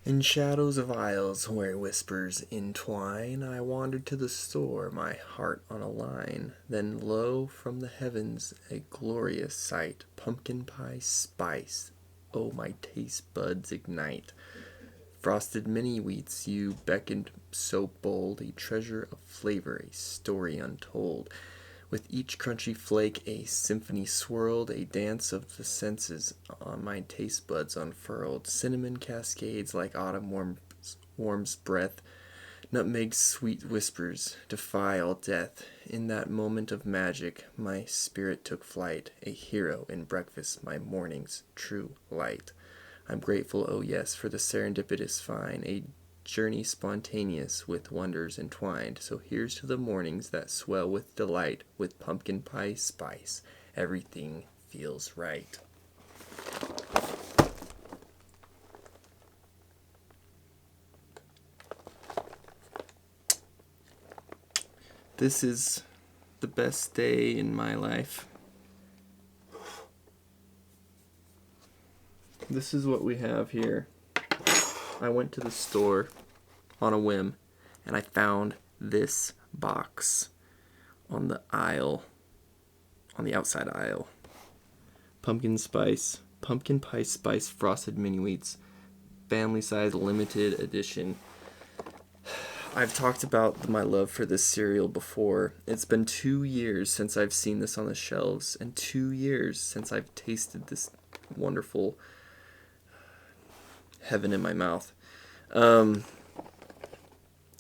In shadows of aisles where whispers entwine, I wandered to the store, my heart on a line. Then lo, from the heavens a glorious sight, pumpkin pie spice. Oh, my taste buds ignite. Frosted mini-wheats, you beckoned so bold, a treasure of flavor, a story untold. With each crunchy flake a symphony swirled, a dance of the senses on my taste buds unfurled. Cinnamon cascades like autumn warm's breath, nutmeg's sweet whispers defy all death. In that moment of magic, my spirit took flight, a hero in breakfast, my morning's true light. I'm grateful, oh yes, for the serendipitous find, a journey spontaneous with wonders entwined. So here's to the mornings that swell with delight, with pumpkin pie spice. Everything feels right. This is the best day in my life. This is what we have here. I went to the store on a whim and I found this box on the aisle, on the outside aisle. Pumpkin pie spice frosted mini wheats, family size limited edition. I've talked about my love for this cereal before. It's been 2 years since I've seen this on the shelves, and 2 years since I've tasted this wonderful heaven in my mouth.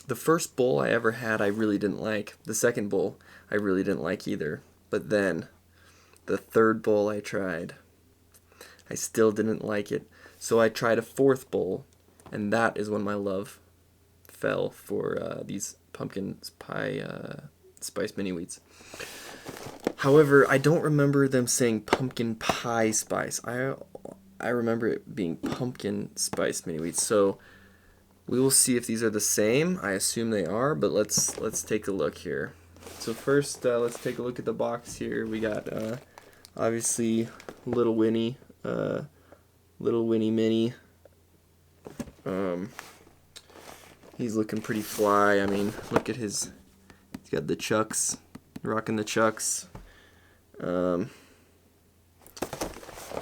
The first bowl I ever had I really didn't like. The second bowl I really didn't like either. But then, the third bowl I tried, I still didn't like it. So I tried a fourth bowl, and that is when my love fell for these pumpkin pie spice mini wheats. However, I don't remember them saying pumpkin pie spice. I remember it being pumpkin spice mini wheats. So we will see if these are the same. I assume they are, but let's take a look here. So first, let's take a look at the box here. We got obviously Little Winnie Mini. He's looking pretty fly. I mean, look at he's got the chucks, rocking the chucks.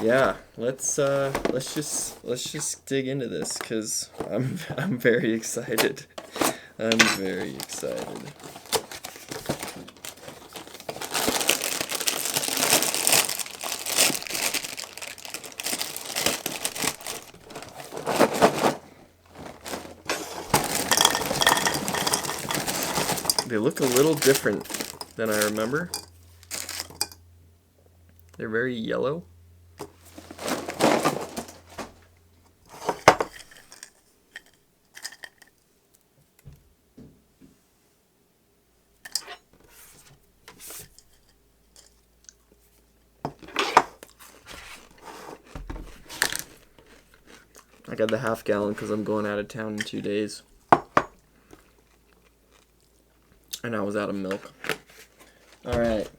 Yeah, let's just dig into this because I'm very excited. I'm very excited. They look a little different than I remember. They're very yellow. I got the half gallon because I'm going out of town in 2 days. And I was out of milk. Alright.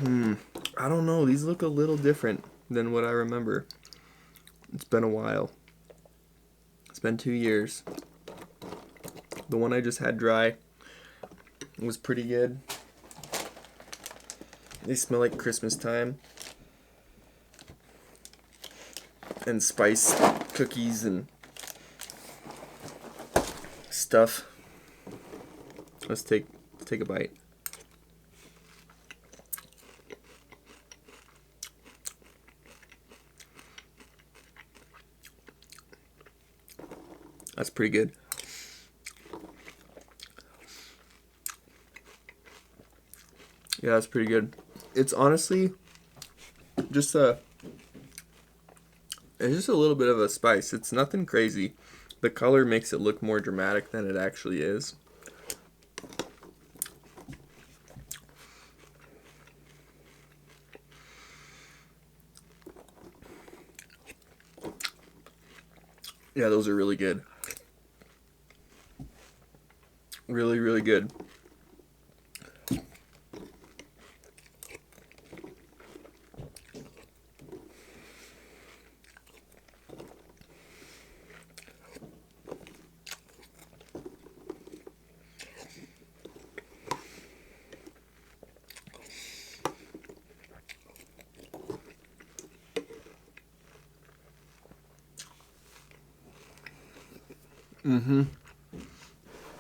I don't know. These look a little different than what I remember. It's been a while. It's been 2 years. The one I just had dry was pretty good. They smell like Christmas time. And spice cookies and stuff. Let's take a bite. That's pretty good. Yeah, that's pretty good. It's honestly just it's just a little bit of a spice. It's nothing crazy. The color makes it look more dramatic than it actually is. Yeah, those are really good. Really, really good. Mm-hmm.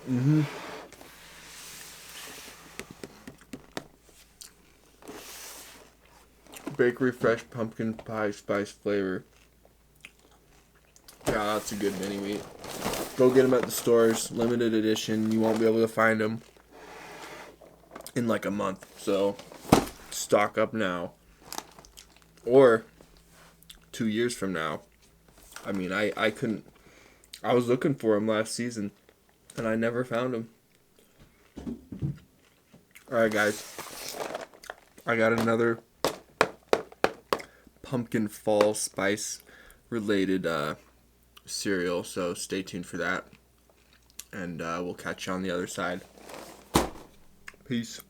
Mm-hmm. Bakery Fresh Pumpkin Pie Spice Flavor. Yeah, that's a good mini wheat. Go get them at the stores. Limited edition. You won't be able to find them in like a month. So stock up now. Or 2 years from now. I mean, I couldn't. I was looking for them last season, and I never found them. All right, guys. I got another pumpkin fall spice related cereal, so stay tuned for that. And we'll catch you on the other side. Peace.